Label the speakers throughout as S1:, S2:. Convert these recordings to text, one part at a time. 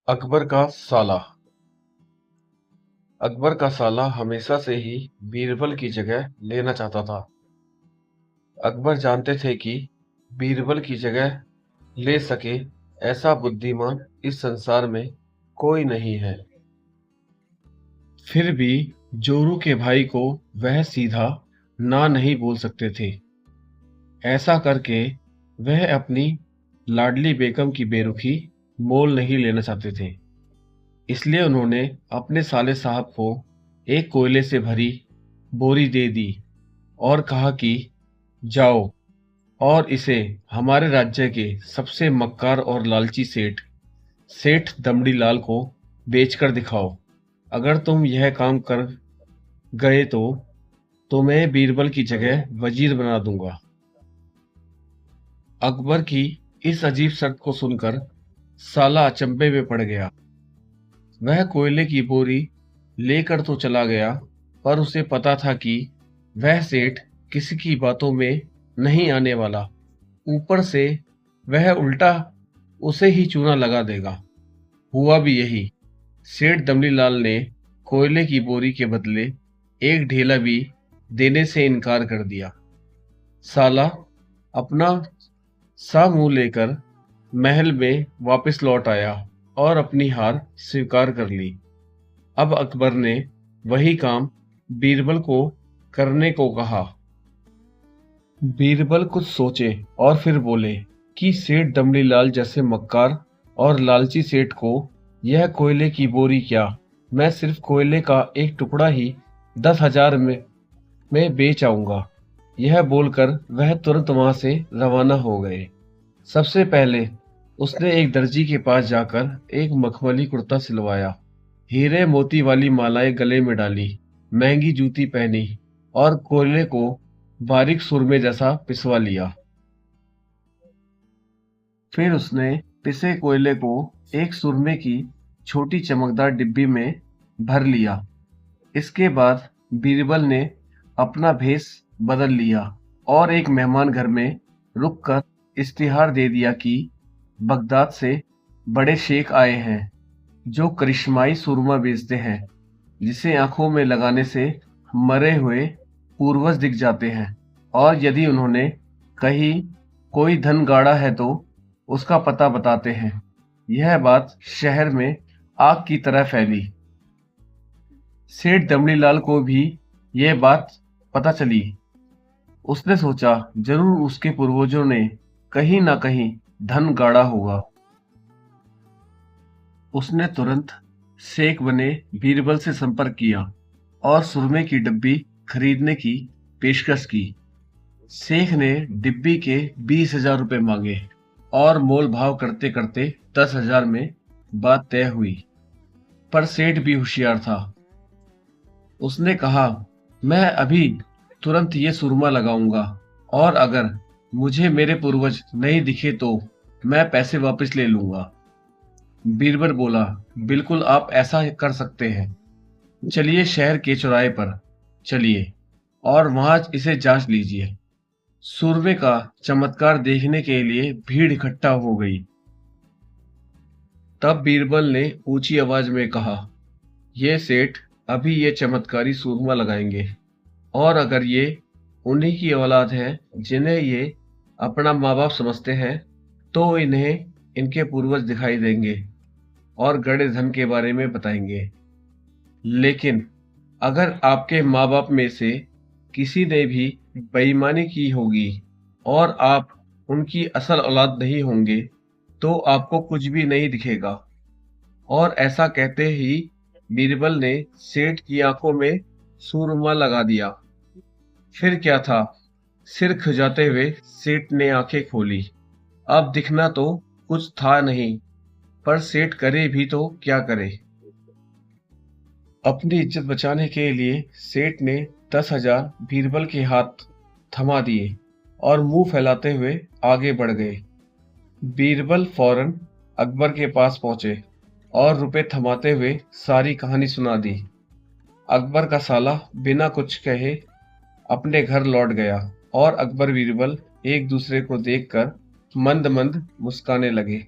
S1: अकबर का साला। अकबर का साला हमेशा से ही बीरबल की जगह लेना चाहता था। अकबर जानते थे कि बीरबल की जगह ले सके ऐसा बुद्धिमान इस संसार में कोई नहीं है। फिर भी जोरू के भाई को वह सीधा ना नहीं बोल सकते थे। ऐसा करके वह अपनी लाडली बेगम की बेरुखी मोल नहीं लेना चाहते थे। इसलिए उन्होंने अपने साले साहब को एक कोयले से भरी बोरी दे दी और कहा कि जाओ और इसे हमारे राज्य के सबसे मक्कार और लालची सेठ सेठ दमड़ी लाल को बेचकर दिखाओ। अगर तुम यह काम कर गए तो तुम्हें बीरबल की जगह वजीर बना दूंगा। अकबर की इस अजीब शर्त को सुनकर साला अचंभे में पड़ गया। वह कोयले की बोरी लेकर तो चला गया, पर उसे पता था कि वह सेठ किसी की बातों में नहीं आने वाला। ऊपर से वह उल्टा उसे ही चूना लगा देगा। हुआ भी यही। सेठ दमड़ीलाल ने कोयले की बोरी के बदले एक ढेला भी देने से इनकार कर दिया। साला अपना सा मुंह लेकर महल में वापस लौट आया और अपनी हार स्वीकार कर ली। अब अकबर ने वही काम बीरबल को करने को कहा। बीरबल कुछ सोचे और फिर बोले कि सेठ दमड़ीलाल जैसे मक्कार और लालची सेठ को यह कोयले की बोरी क्या, मैं सिर्फ कोयले का एक टुकड़ा ही 10,000 में बेच आऊंगा। यह बोलकर वह तुरंत वहां से रवाना हो गए। सबसे पहले उसने एक दर्जी के पास जाकर एक मखमली कुर्ता सिलवाया, हीरे मोती वाली मालाएं गले में डाली, महंगी जूती पहनी और कोयले को बारीक सुरमे जैसा पिसवा लिया। फिर उसने पिसे कोयले को एक सुरमे की छोटी चमकदार डिब्बी में भर लिया। इसके बाद बीरबल ने अपना भेष बदल लिया और एक मेहमान घर में रुककर इश्तिहार दे दिया कि बगदाद से बड़े शेख आए हैं जो करिश्माई सुरमा बेचते हैं, जिसे आंखों में लगाने से मरे हुए पूर्वज दिख जाते हैं, और यदि उन्होंने कहीं कोई धन गाड़ा है तो उसका पता बताते हैं। यह बात शहर में आग की तरह फैली। सेठ दमड़ीलाल को भी यह बात पता चली। उसने सोचा जरूर उसके पूर्वजों ने कहीं ना कहीं धन गाड़ा होगा। उसने तुरंत शेख बने बीरबल से संपर्क किया और सुरमे की डिब्बी खरीदने की पेशकश की। शेख ने डिब्बी के 20,000 रुपये मांगे और मोल भाव करते करते 10,000 में बात तय हुई। पर सेठ भी होशियार था। उसने कहा, मैं अभी तुरंत ये सुरमा लगाऊंगा और अगर मुझे मेरे पूर्वज नहीं दिखे तो मैं पैसे वापस ले लूंगा। बीरबल बोला, बिल्कुल आप ऐसा कर सकते हैं। चलिए शहर के चौराहे पर चलिए और वहां इसे जांच लीजिए। सुरमे का चमत्कार देखने के लिए भीड़ इकट्ठा हो गई। तब बीरबल ने ऊंची आवाज में कहा, ये सेठ अभी ये चमत्कारी सूरमा लगाएंगे और अगर ये उन्हीं की औलाद है जिन्हें ये अपना माँ बाप समझते हैं तो इन्हें इनके पूर्वज दिखाई देंगे और गड़े धन के बारे में बताएंगे। लेकिन अगर आपके माँ बाप में से किसी ने भी बेईमानी की होगी और आप उनकी असल औलाद नहीं होंगे तो आपको कुछ भी नहीं दिखेगा। और ऐसा कहते ही बीरबल ने सेठ की आंखों में सूरमा लगा दिया। फिर क्या था, सिर खुजाते हुए सेठ ने आंखें खोली। अब दिखना तो कुछ था नहीं, पर सेठ करे भी तो क्या करे। अपनी इज्जत बचाने के लिए सेठ ने 10,000 बीरबल के हाथ थमा दिए और मुंह फैलाते हुए आगे बढ़ गए। बीरबल फौरन अकबर के पास पहुंचे और रुपए थमाते हुए सारी कहानी सुना दी। अकबर का साला बिना कुछ कहे अपने घर लौट गया और अकबर बीरबल एक दूसरे को देखकर मंद मंद मुस्काने लगे।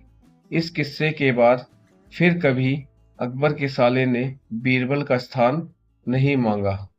S1: इस किस्से के बाद फिर कभी अकबर के साले ने बीरबल का स्थान नहीं मांगा।